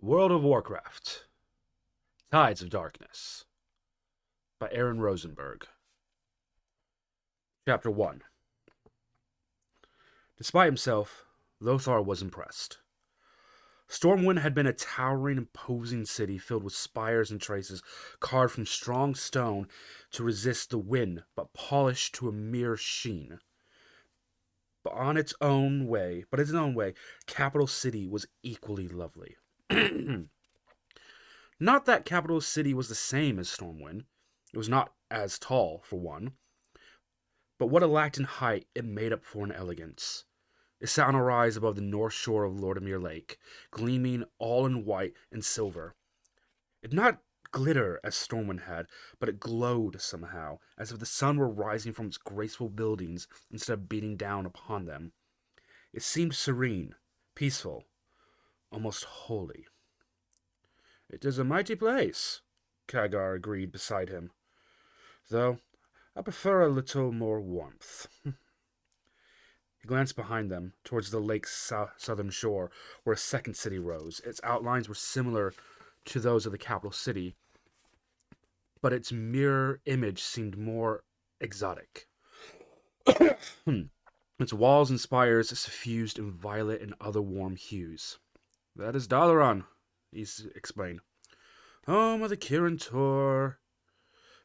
World of Warcraft Tides of Darkness by Aaron Rosenberg. Chapter 1. Despite himself, Lothar was impressed. Stormwind had been a towering, imposing city filled with spires and traces carved from strong stone to resist the wind, but polished to a mere sheen. But its own way, Capital City was equally lovely. Not that Capital City was the same as Stormwind. It was not as tall, for one, but what it lacked in height, it made up for in elegance. It sat on a rise above the north shore of Lordimir Lake, gleaming all in white and silver. It did not glitter as Stormwind had, but it glowed somehow, as if the sun were rising from its graceful buildings instead of beating down upon them. It seemed serene, peaceful, almost holy. "It is a mighty place," Khadgar agreed beside him, "though I prefer a little more warmth." He glanced behind them, towards the lake's southern shore, where a second city rose. Its outlines were similar to those of the capital city, but its mirror image seemed more exotic. Its walls and spires suffused in violet and other warm hues. "That is Dalaran," he explained. "Home of the Kirin Tor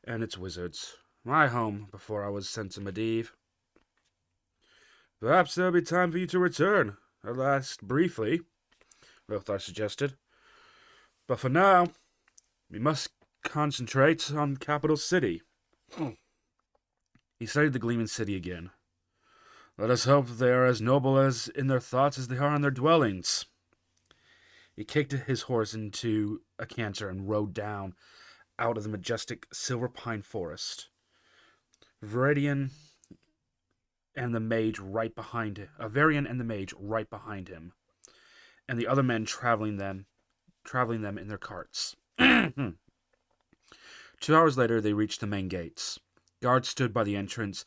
and its wizards. My home before I was sent to Medivh. Perhaps there'll be time for you to return, at last briefly," Lothar suggested. "But for now, we must concentrate on Capital City." He studied the gleaming city again. "Let us hope they are as noble as in their thoughts as they are in their dwellings." He kicked his horse into a canter and rode down out of the majestic silver pine forest. Varian and the mage right behind him, and the other men traveling them in their carts. 2 hours later, they reached the main gates. Guards stood by the entrance,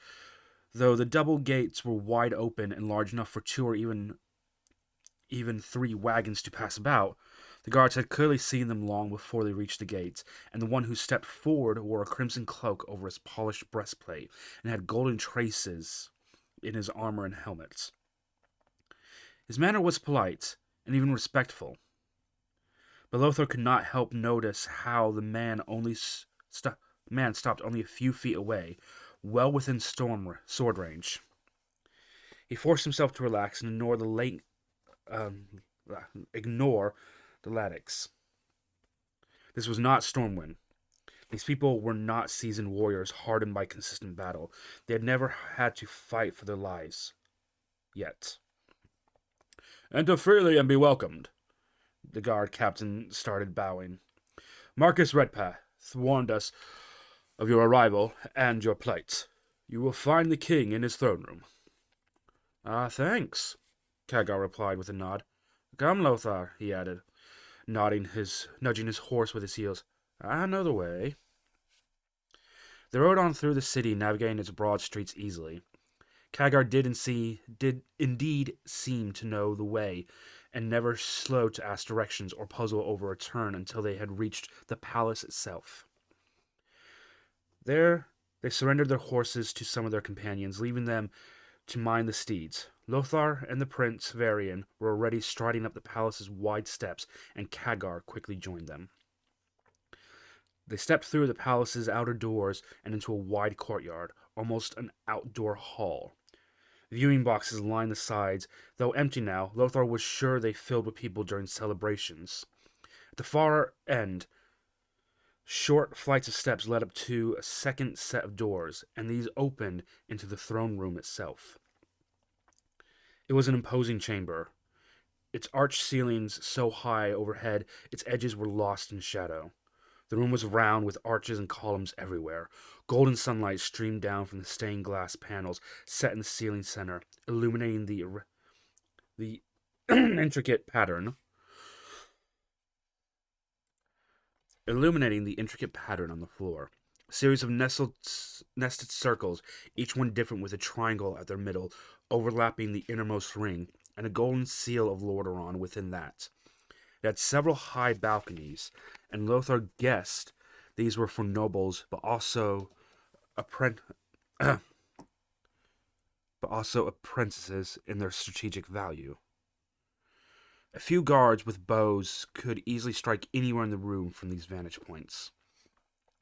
though the double gates were wide open and large enough for 2 or even 3 wagons to pass about. The guards had clearly seen them long before they reached the gates, and the one who stepped forward wore a crimson cloak over his polished breastplate and had golden traces in his armor and helmets. His manner was polite and even respectful, but Lothar could not help notice how the man stopped only a few feet away, well within sword range. He forced himself to relax and ignore the Latics. This was not Stormwind. These people were not seasoned warriors hardened by consistent battle. They had never had to fight for their lives. Yet. "Enter freely and be welcomed." The guard captain started bowing. "Marcus Redpath warned us of your arrival and your plight. You will find the king in his throne room." Thanks," Khadgar replied with a nod. "Come, Lothar," he added, nudging his horse with his heels. "I know the way." They rode on through the city, navigating its broad streets easily. Khadgar did indeed seem to know the way, and never slowed to ask directions or puzzle over a turn until they had reached the palace itself. There, they surrendered their horses to some of their companions, leaving them to mind the steeds. Lothar and the Prince Varian were already striding up the palace's wide steps, and Khadgar quickly joined them. They stepped through the palace's outer doors and into a wide courtyard, almost an outdoor hall. Viewing boxes lined the sides, though empty now. Lothar was sure they filled with people during celebrations. At the far end, short flights of steps led up to a second set of doors, and these opened into the throne room itself. It was an imposing chamber, its arched ceilings so high overhead its edges were lost in shadow. The room was round, with arches and columns everywhere. Golden sunlight streamed down from the stained glass panels set in the ceiling center, illuminating the intricate pattern on the floor. A series of nested circles, each one different, with a triangle at their middle, overlapping the innermost ring, and a golden seal of Lordaeron within that. It had several high balconies, and Lothar guessed these were for nobles, but also appren- but also apprentices in their strategic value. A few guards with bows could easily strike anywhere in the room from these vantage points.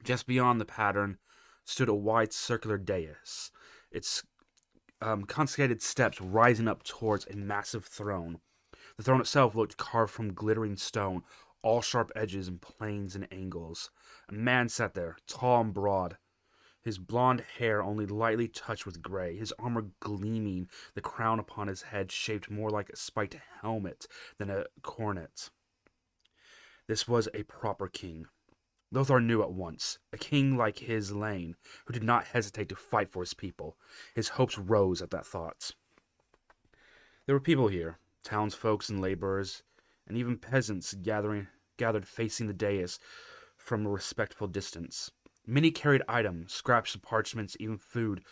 Just beyond the pattern stood a wide circular dais, its consecrated steps rising up towards a massive throne. The throne itself looked carved from glittering stone, all sharp edges and planes and angles. A man sat there, tall and broad, his blond hair only lightly touched with gray, his armor gleaming, the crown upon his head shaped more like a spiked helmet than a coronet. This was a proper king. Lothar knew at once, a king like his Lane, who did not hesitate to fight for his people. His hopes rose at that thought. There were people here, townsfolk and laborers, and even peasants gathered facing the dais from a respectful distance. Many carried items, scraps of parchments, even food,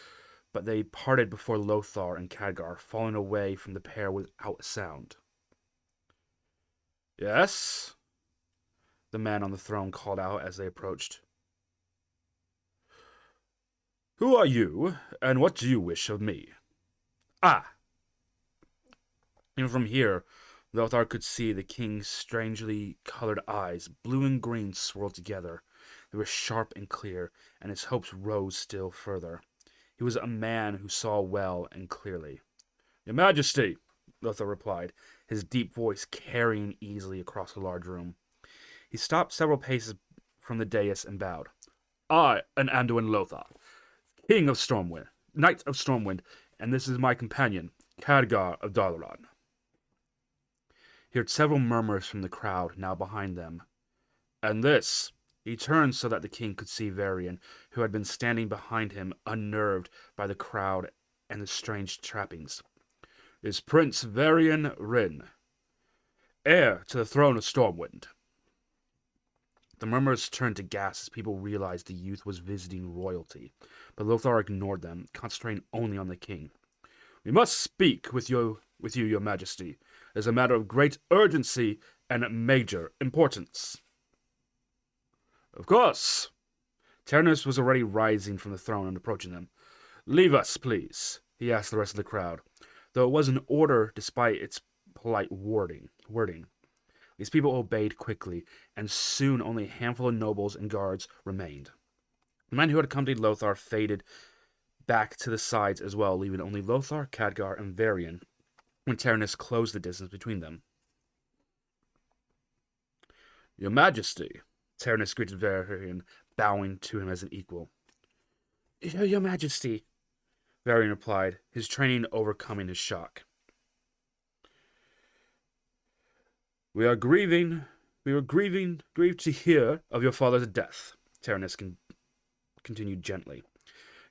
but they parted before Lothar and Khadgar, falling away from the pair without a sound. "Yes?" the man on the throne called out as they approached. "Who are you, and what do you wish of me?" "Ah!" Even from here, Lothar could see the king's strangely colored eyes, blue and green swirled together. They were sharp and clear, and his hopes rose still further. He was a man who saw well and clearly. "Your Majesty," Lothar replied, his deep voice carrying easily across the large room. He stopped several paces from the dais and bowed. "I am Anduin Lothar, King of Stormwind, Knight of Stormwind, and this is my companion, Khadgar of Dalaran." He heard several murmurs from the crowd now behind them. "And this," he turned so that the king could see Varian, who had been standing behind him, unnerved by the crowd and the strange trappings, "is Prince Varian Rin, heir to the throne of Stormwind." The murmurs turned to gasps as people realized the youth was visiting royalty, but Lothar ignored them, concentrating only on the king. "We must speak with you, your Majesty. It is a matter of great urgency and major importance." "Of course." Drakness was already rising from the throne and approaching them. "Leave us, please," he asked the rest of the crowd, though it was an order despite its polite wording. These people obeyed quickly, and soon only a handful of nobles and guards remained. The men who had accompanied Lothar faded back to the sides as well, leaving only Lothar, Khadgar, and Varian, when Drakness closed the distance between them. "Your Majesty," Drakness greeted Varian, bowing to him as an equal. "Your Majesty," Varian replied, his training overcoming his shock. We are grieved to hear of your father's death," Drakness continued gently.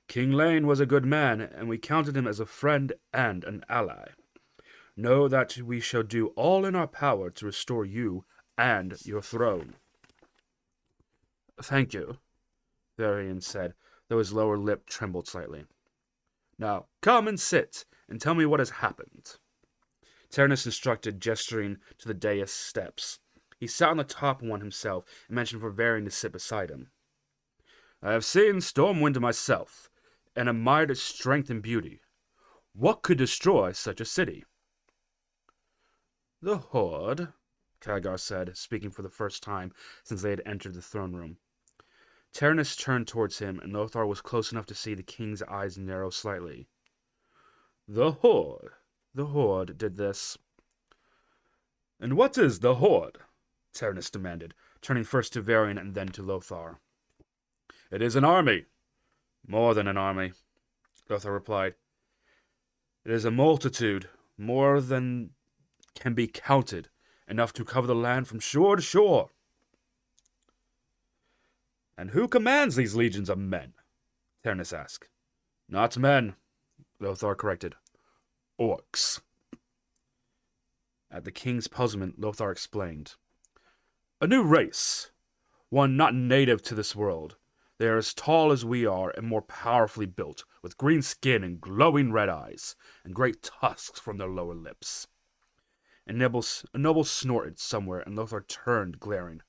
"King Lane was a good man, and we counted him as a friend and an ally. Know that we shall do all in our power to restore you and your throne." "Thank you," Varian said, though his lower lip trembled slightly. "Now come and sit, and tell me what has happened," Drakness instructed, gesturing to the dais steps. He sat on the top one himself and motioned for Varian to sit beside him. "I have seen Stormwind myself, and admired its strength and beauty. What could destroy such a city?" "The Horde," Khadgar said, speaking for the first time since they had entered the throne room. Drakness turned towards him, and Lothar was close enough to see the king's eyes narrow slightly. "The Horde did this." "And what is the Horde?" Drakness demanded, turning first to Varian and then to Lothar. "It is an army." "More than an army," Lothar replied. "It is a multitude, more than can be counted, enough to cover the land from shore to shore." "And who commands these legions of men?" Drakness asked. "Not men," Lothar corrected. "Orcs." At the king's puzzlement, Lothar explained. "A new race, one not native to this world. They are as tall as we are and more powerfully built, with green skin and glowing red eyes, and great tusks from their lower lips." A noble snorted somewhere, and Lothar turned, glaring.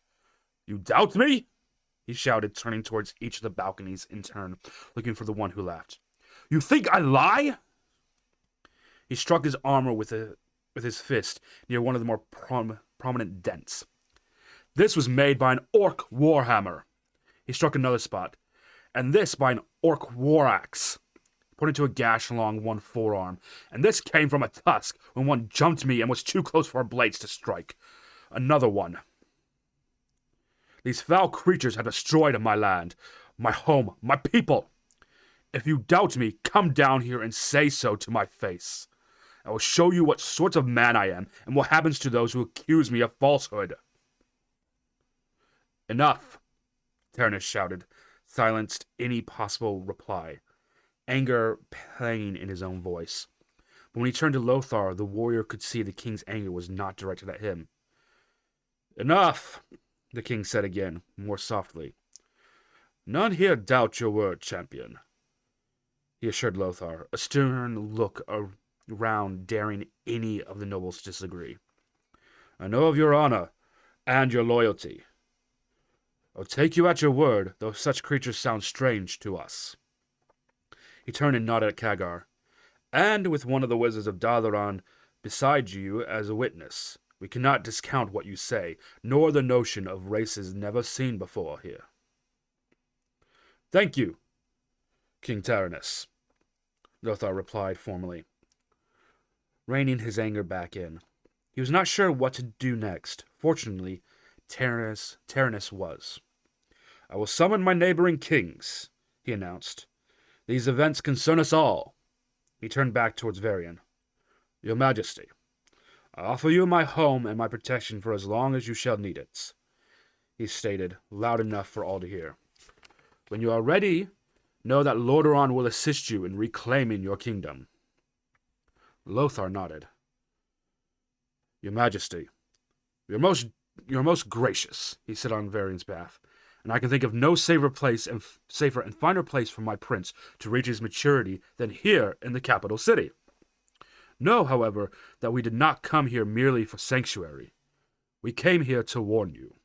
You doubt me? He shouted, turning towards each of the balconies in turn, looking for the one who laughed. You think I lie? He struck his armor with his fist near one of the more prominent dents. This was made by an orc warhammer. He struck another spot. And this by an orc war axe, pointing to a gash along one forearm. And this came from a tusk when one jumped me and was too close for our blades to strike. Another one. These foul creatures have destroyed my land, my home, my people. If you doubt me, come down here and say so to my face. I will show you what sort of man I am and what happens to those who accuse me of falsehood. Enough, Drakness shouted, silenced any possible reply, anger playing in his own voice. But when he turned to Lothar, the warrior could see the king's anger was not directed at him. Enough, the king said again, more softly. None here doubt your word, champion, he assured Lothar, a stern look around daring any of the nobles to disagree. I know of your honor and your loyalty. I'll take you at your word, though such creatures sound strange to us. He turned and nodded at Khadgar. And with one of the wizards of Dalaran beside you as a witness, we cannot discount what you say, nor the notion of races never seen before here. Thank you, King Drakness, Lothar replied formally, reining his anger back in. He was not sure what to do next. Fortunately, Drakness was. I will summon my neighboring kings, he announced. These events concern us all. He turned back towards Varian. Your Majesty, I offer you my home and my protection for as long as you shall need it, he stated, loud enough for all to hear. When you are ready, know that Lordaeron will assist you in reclaiming your kingdom. Lothar nodded. Your Majesty, you're most gracious, he said on Varian's behalf, and I can think of no safer and finer place for my prince to reach his maturity than here in the capital city. Know, however, that we did not come here merely for sanctuary. We came here to warn you.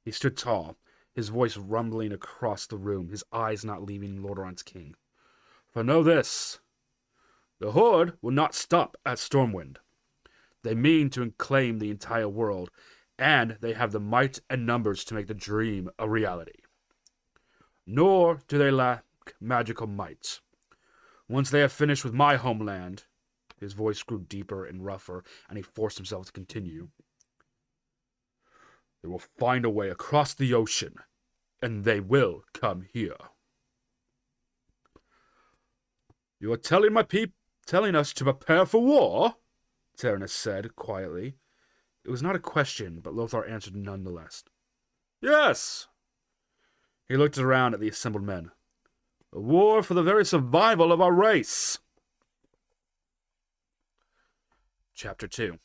He stood tall, his voice rumbling across the room, his eyes not leaving Lordaeron's king. For know this, the Horde will not stop at Stormwind. They mean to claim the entire world, and they have the might and numbers to make the dream a reality. Nor do they lack magical might. Once they have finished with my homeland, his voice grew deeper and rougher, and he forced himself to continue. They will find a way across the ocean, and they will come here. You are telling us to prepare for war? Drakness said quietly. It was not a question, but Lothar answered nonetheless. Yes. He looked around at the assembled men. A war for the very survival of our race. Chapter 2.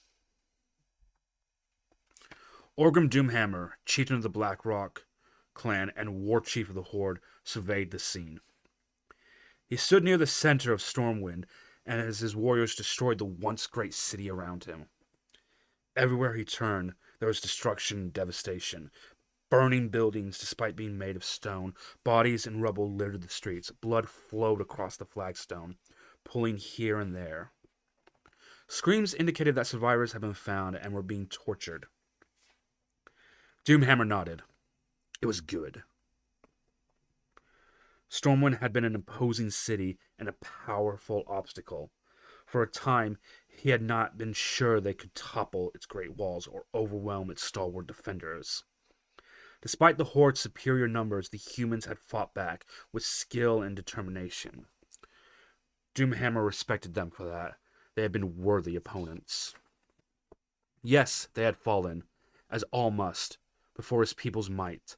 Orgrim Doomhammer, chieftain of the Black Rock clan and war chief of the Horde, surveyed the scene. He stood near the center of Stormwind, and as his warriors destroyed the once great city around him. Everywhere he turned, there was destruction and devastation. Burning buildings, despite being made of stone, bodies and rubble littered the streets. Blood flowed across the flagstone, pulling here and there. Screams indicated that survivors had been found and were being tortured. Doomhammer nodded. It was good. Stormwind had been an imposing city and a powerful obstacle. For a time, he had not been sure they could topple its great walls or overwhelm its stalwart defenders. Despite the Horde's superior numbers, the humans had fought back with skill and determination. Doomhammer respected them for that. They had been worthy opponents. Yes, they had fallen, as all must, before his people's might.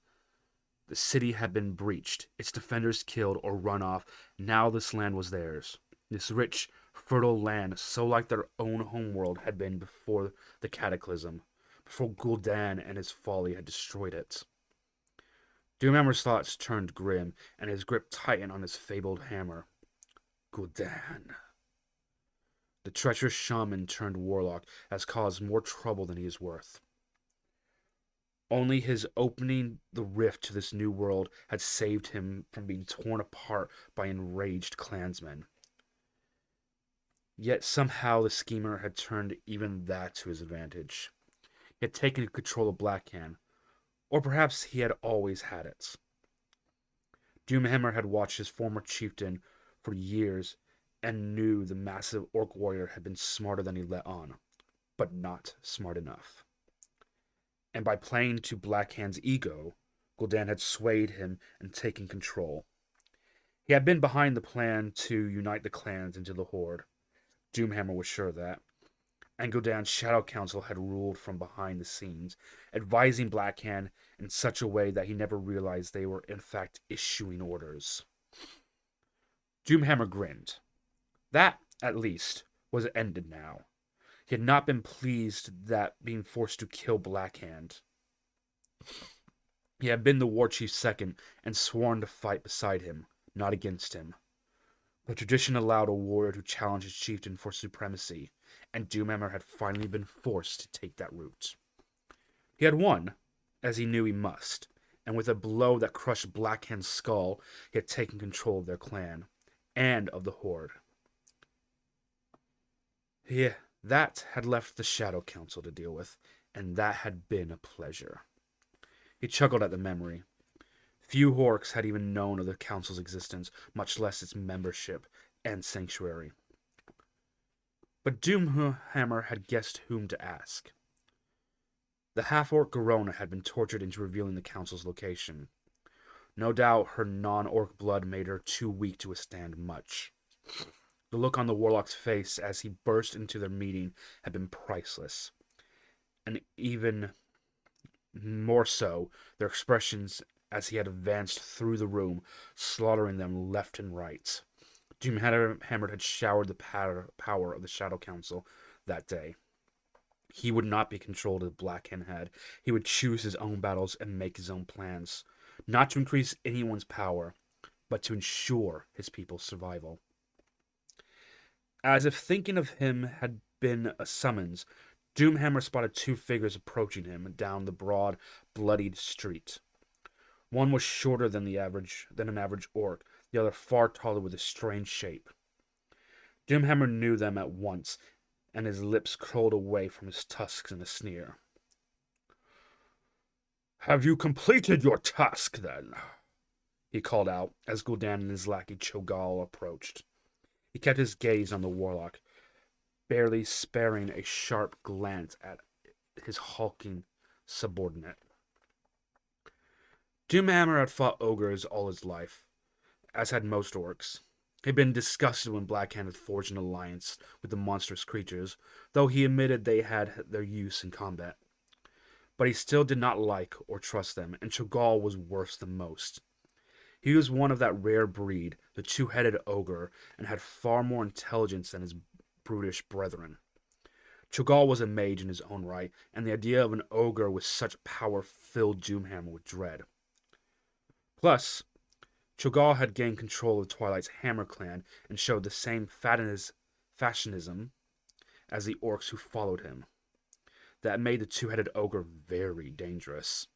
The city had been breached, its defenders killed or run off. Now this land was theirs. This rich, fertile land, so like their own homeworld had been before the cataclysm, before Gul'dan and his folly had destroyed it. Doomhammer's thoughts turned grim, and his grip tightened on his fabled hammer. Gul'dan. The treacherous shaman turned warlock has caused more trouble than he is worth. Only his opening the rift to this new world had saved him from being torn apart by enraged clansmen. Yet somehow the schemer had turned even that to his advantage. He had taken control of Blackhand, or perhaps he had always had it. Doomhammer had watched his former chieftain for years and knew the massive orc warrior had been smarter than he let on, but not smart enough. And by playing to Blackhand's ego, Gul'dan had swayed him and taken control. He had been behind the plan to unite the clans into the Horde. Doomhammer was sure of that. And Gul'dan's Shadow Council had ruled from behind the scenes, advising Blackhand in such a way that he never realized they were in fact issuing orders. Doomhammer grinned. That, at least, was ended now. He had not been pleased that being forced to kill Blackhand. He had been the war chief's second and sworn to fight beside him, not against him. The tradition allowed a warrior to challenge his chieftain for supremacy, and Doomhammer had finally been forced to take that route. He had won, as he knew he must, and with a blow that crushed Blackhand's skull, he had taken control of their clan, and of the Horde. That had left the Shadow Council to deal with, and that had been a pleasure. He chuckled at the memory. Few Orcs had even known of the Council's existence, much less its membership and sanctuary. But Doomhammer had guessed whom to ask. The half-orc Garona had been tortured into revealing the Council's location. No doubt her non-orc blood made her too weak to withstand much. The look on the warlock's face as he burst into their meeting had been priceless. And even more so, their expressions as he had advanced through the room, slaughtering them left and right. Doomhammer had showered the power of the Shadow Council that day. He would not be controlled as Blackhand had. He would choose his own battles and make his own plans, not to increase anyone's power, but to ensure his people's survival. As if thinking of him had been a summons, Doomhammer spotted two figures approaching him down the broad, bloodied street. One was shorter than an average orc, the other far taller with a strange shape. Doomhammer knew them at once, and his lips curled away from his tusks in a sneer. "Have you completed your task, then?" he called out as Gul'dan and his lackey Cho'Gall approached. He kept his gaze on the warlock, barely sparing a sharp glance at his hulking subordinate. Doomhammer had fought ogres all his life, as had most orcs. He had been disgusted when Blackhand had forged an alliance with the monstrous creatures, though he admitted they had their use in combat. But he still did not like or trust them, and Cho'Gall was worse than most. He was one of that rare breed, the two-headed ogre, and had far more intelligence than his brutish brethren. Cho'Gall was a mage in his own right, and the idea of an ogre with such power filled Doomhammer with dread. Plus, Cho'Gall had gained control of Twilight's Hammer clan and showed the same fashionism as the orcs who followed him. That made the two-headed ogre very dangerous.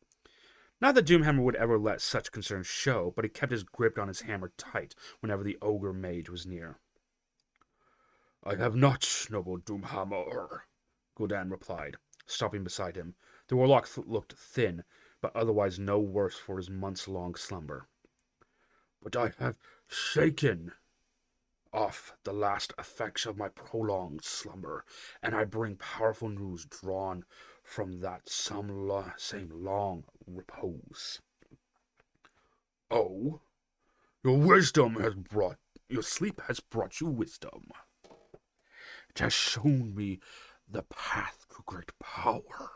Not that Doomhammer would ever let such concerns show, but he kept his grip on his hammer tight whenever the ogre mage was near. "I have not, noble Doomhammer," Gul'dan replied, stopping beside him. The warlock looked thin, but otherwise no worse for his months-long slumber. "But I have shaken off the last effects of my prolonged slumber, and I bring powerful news drawn from that same long repose." "Oh, your sleep has brought you wisdom. It has shown me the path to great power,"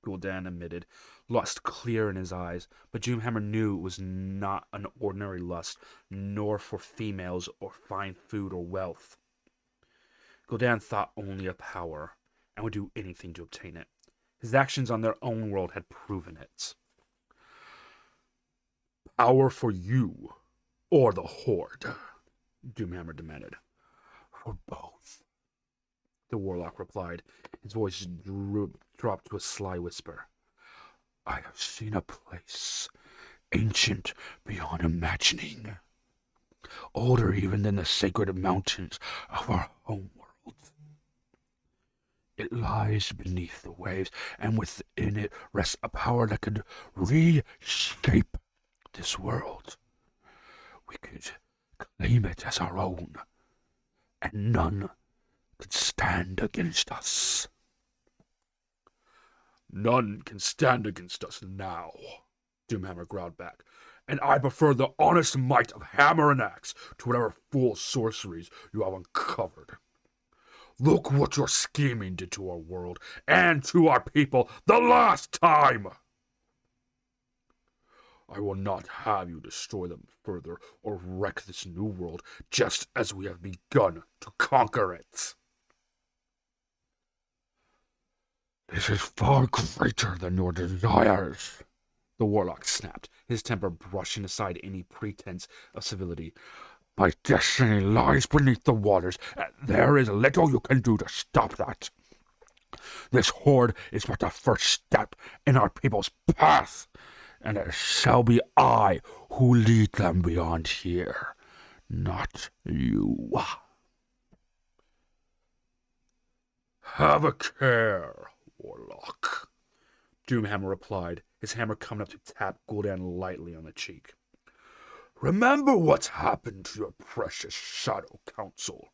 Gul'dan admitted, lust clear in his eyes, but Doomhammer knew it was not an ordinary lust, nor for females or fine food or wealth. Gul'dan thought only of power, and would do anything to obtain it. His actions on their own world had proven it. "Power for you, or the Horde?" Doomhammer demanded. "For both," the warlock replied. His voice dropped to a sly whisper. I have seen a place, ancient beyond imagining, older even than the sacred mountains of our home world. It lies beneath the waves, and within it rests a power that could reshape this world. We could claim it as our own, and none could stand against us. None can stand against us now, Doomhammer growled back, and I prefer the honest might of hammer and axe to whatever fool sorceries you have uncovered. Look what your scheming did to our world and to our people the last time! I will not have you destroy them further or wreck this new world just as we have begun to conquer it. This is far greater than your desires, the warlock snapped, his temper brushing aside any pretense of civility. My destiny lies beneath the waters, and there is little you can do to stop that. This horde is but the first step in our people's path, and it shall be I who lead them beyond here, not you. Have a care, warlock, Doomhammer replied, his hammer coming up to tap Gul'dan lightly on the cheek. Remember what's happened to your precious Shadow Council.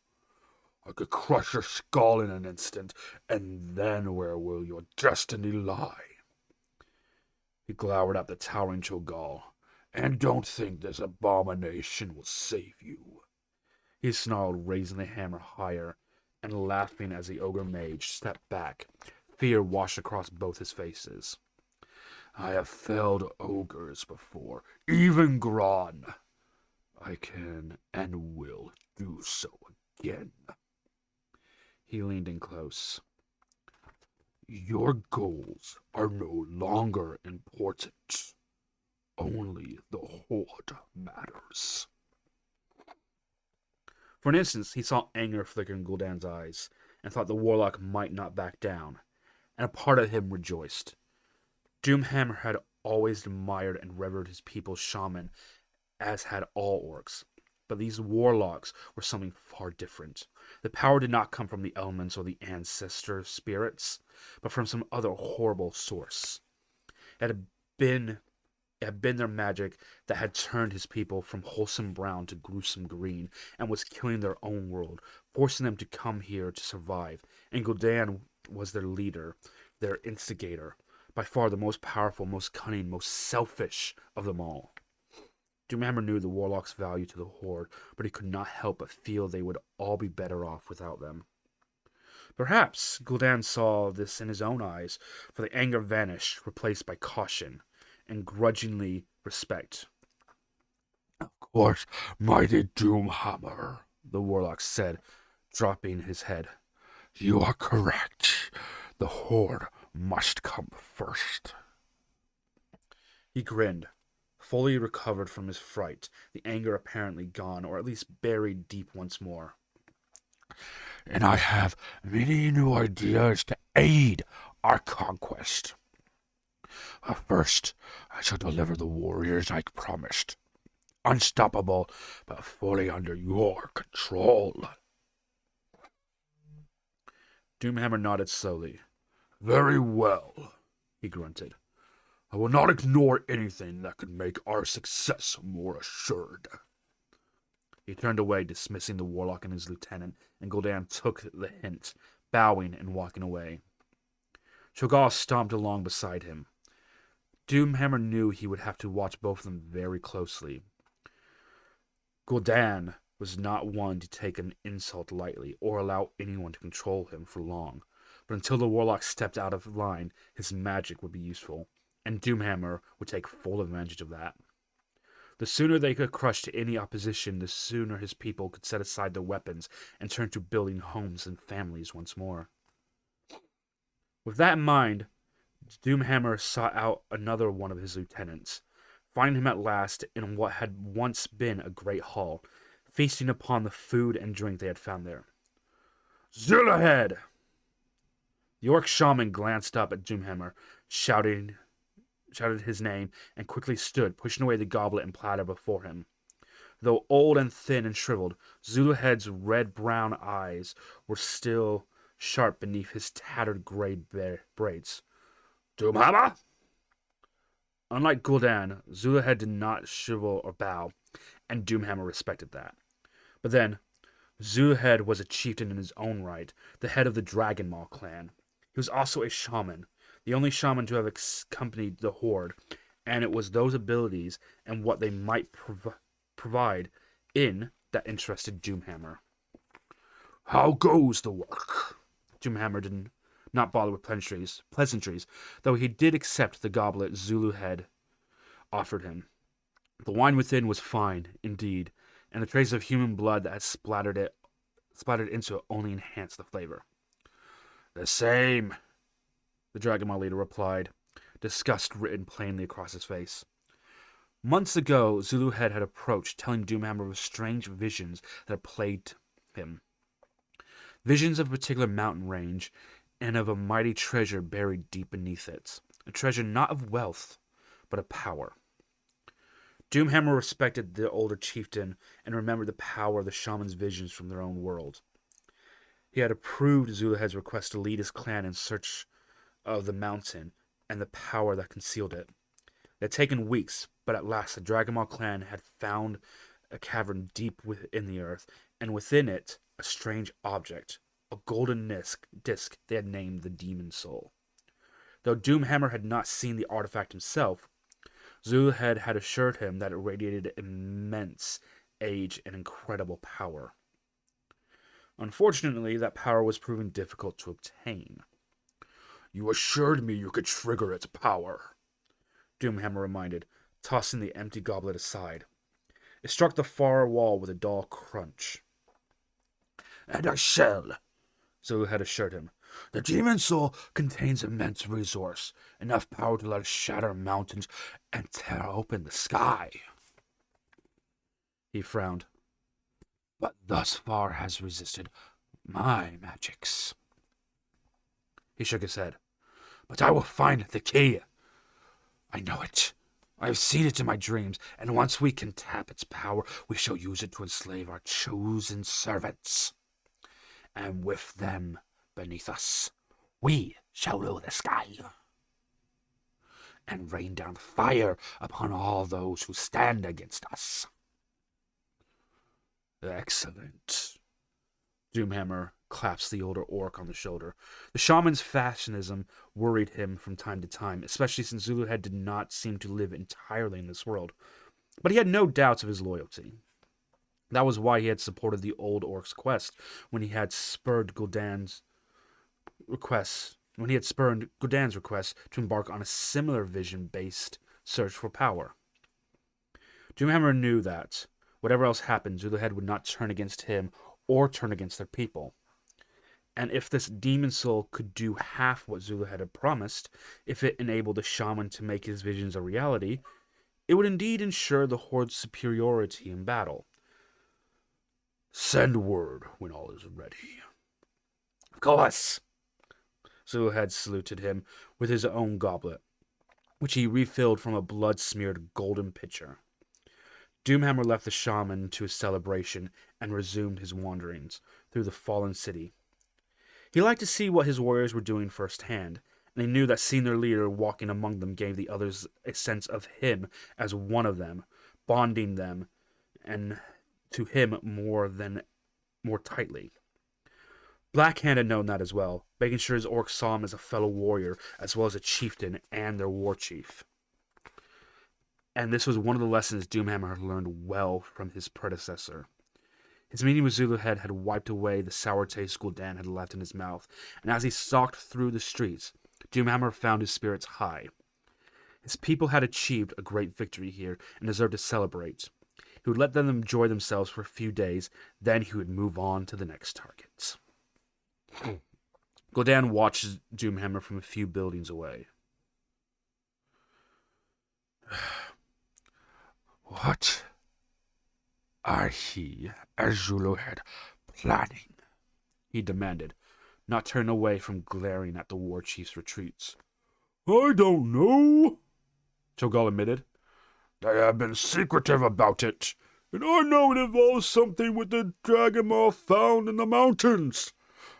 I could crush your skull in an instant, and then where will your destiny lie? He glowered at the towering Cho'Gall. And don't think this abomination will save you. He snarled, raising the hammer higher, and laughing as the ogre mage stepped back. Fear washed across both his faces. I have felled ogres before, even Gron. I can and will do so again. He leaned in close. Your goals are no longer important. Only the horde matters. For an instant, he saw anger flicker in Gul'dan's eyes, and thought the warlock might not back down, and a part of him rejoiced. Doomhammer had always admired and revered his people's shaman, as had all orcs. But these warlocks were something far different. The power did not come from the elements or the ancestor spirits, but from some other horrible source. It had been their magic that had turned his people from wholesome brown to gruesome green, and was killing their own world, forcing them to come here to survive. And Gul'dan was their leader, their instigator, by far the most powerful, most cunning, most selfish of them all. Doomhammer knew the warlock's value to the horde, but he could not help but feel they would all be better off without them. Perhaps Gul'dan saw this in his own eyes, for the anger vanished, replaced by caution and grudgingly respect. Of course, mighty Doomhammer, the warlock said, dropping his head. You are correct. The horde must come first. He grinned, fully recovered from his fright, the anger apparently gone, or at least buried deep once more. And I have many new ideas to aid our conquest. First, I shall deliver the warriors I promised. Unstoppable, but fully under your control. Doomhammer nodded slowly. Very well, he grunted. I will not ignore anything that could make our success more assured. He turned away, dismissing the warlock and his lieutenant, and Gul'dan took the hint, bowing and walking away. Cho'Gall stomped along beside him. Doomhammer knew he would have to watch both of them very closely. Gul'dan was not one to take an insult lightly, or allow anyone to control him for long, but until the warlock stepped out of line, his magic would be useful, and Doomhammer would take full advantage of that. The sooner they could crush any opposition, the sooner his people could set aside their weapons and turn to building homes and families once more. With that in mind, Doomhammer sought out another one of his lieutenants, finding him at last in what had once been a great hall, feasting upon the food and drink they had found there. Zulahead! The orc shaman glanced up at Doomhammer, shouted his name, and quickly stood, pushing away the goblet and platter before him. Though old and thin and shriveled, Zuluhead's red-brown eyes were still sharp beneath his tattered gray braids. Doomhammer? Unlike Gul'dan, Zuluhead did not shrivel or bow, and Doomhammer respected that. But then, Zuluhead was a chieftain in his own right, the head of the Dragon Maw clan. He was also a shaman, the only shaman to have accompanied the Horde, and it was those abilities and what they might provide in that interested Doomhammer. How goes the work? Doomhammer did not bother with pleasantries, though he did accept the goblet Zuluhead offered him. The wine within was fine, indeed, and the trace of human blood that had splattered into it only enhanced the flavor. The same, the Dragon Maw leader replied, disgust written plainly across his face. Months ago, Zuluhead had approached, telling Doomhammer of strange visions that had plagued him. Visions of a particular mountain range, and of a mighty treasure buried deep beneath it. A treasure not of wealth, but of power. Doomhammer respected the older chieftain and remembered the power of the shaman's visions from their own world. He had approved Zuluhead's request to lead his clan in search of the mountain and the power that concealed it. It had taken weeks, but at last the Dragon Maw clan had found a cavern deep within the earth, and within it a strange object, a golden disc they had named the Demon Soul. Though Doomhammer had not seen the artifact himself, Zuluhead had assured him that it radiated immense age and incredible power. Unfortunately, that power was proving difficult to obtain. You assured me you could trigger its power, Doomhammer reminded, tossing the empty goblet aside. It struck the far wall with a dull crunch. And I shall, Zuluhead assured him. The Demon Soul contains immense resource, enough power to let us shatter mountains and tear open the sky. He frowned. But thus far has resisted my magics. He shook his head. But I will find the key. I know it. I have seen it in my dreams, and once we can tap its power, we shall use it to enslave our chosen servants. And with them beneath us, we shall rule the sky and rain down fire upon all those who stand against us. Excellent. Doomhammer claps the older orc on the shoulder. The shaman's fashionism worried him from time to time, especially since Zuluhead did not seem to live entirely in this world. But he had no doubts of his loyalty. That was why he had supported the old orc's quest when he had spurned Gul'dan's request to embark on a similar vision-based search for power. Doomhammer knew that, whatever else happened, Zuluhead would not turn against him or turn against their people. And if this demon soul could do half what Zuluhead had promised, if it enabled the shaman to make his visions a reality, it would indeed ensure the Horde's superiority in battle. Send word when all is ready. Of course. Zuluhead saluted him with his own goblet, which he refilled from a blood-smeared golden pitcher. Doomhammer left the shaman to his celebration and resumed his wanderings through the fallen city. He liked to see what his warriors were doing firsthand, and he knew that seeing their leader walking among them gave the others a sense of him as one of them, bonding them and to him more tightly. Blackhand had known that as well, making sure his orcs saw him as a fellow warrior, as well as a chieftain and their war chief. And this was one of the lessons Doomhammer had learned well from his predecessor. His meeting with Zuluhead had wiped away the sour taste Gul'dan had left in his mouth, and as he stalked through the streets, Doomhammer found his spirits high. His people had achieved a great victory here and deserved to celebrate. He would let them enjoy themselves for a few days, then he would move on to the next target. Gul'dan watched Doomhammer from a few buildings away. What are he and Zuluhead planning? he demanded, not turning away from glaring at the war chief's retreats. I don't know, Cho'Gall admitted. They have been secretive about it, and I know it involves something with the dragon moth found in the mountains.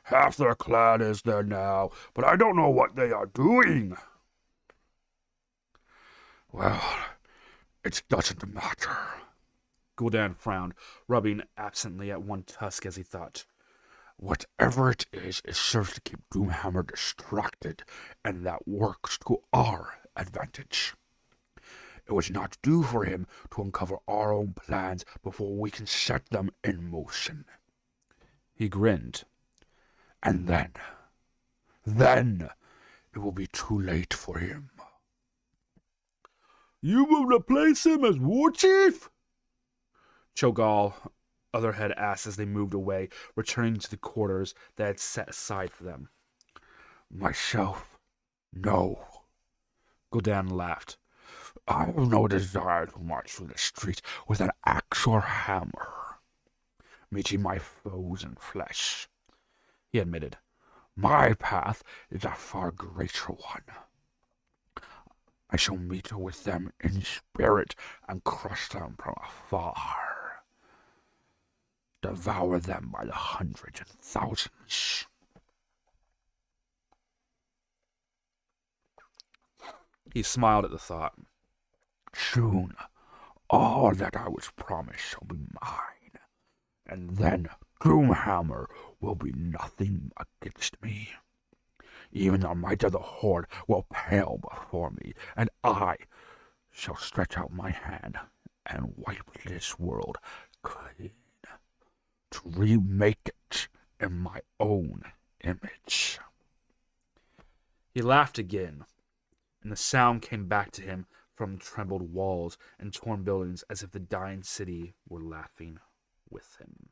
Half their clan is there now, but I don't know what they are doing. Well, it doesn't matter. Gul'dan frowned, rubbing absently at one tusk as he thought. Whatever it serves to keep Doomhammer distracted, and that works to our advantage. It was not due for him to uncover our own plans before we can set them in motion. He grinned. And then, it will be too late for him. You will replace him as war chief? Cho'Gall, Otherhead asked as they moved away, returning to the quarters they had set aside for them. Myself, no. Gul'dan laughed. I have no desire to march through the streets with an axe or hammer, meeting my foes in flesh, he admitted. My path is a far greater one. I shall meet with them in spirit and crush them from afar. Devour them by the hundreds and thousands. He smiled at the thought. Soon, all that I was promised shall be mine, and then Doomhammer will be nothing against me. Even the might of the Horde will pale before me, and I shall stretch out my hand and wipe this world clean, to remake it in my own image. He laughed again, and the sound came back to him from trembled walls and torn buildings as if the dying city were laughing with him.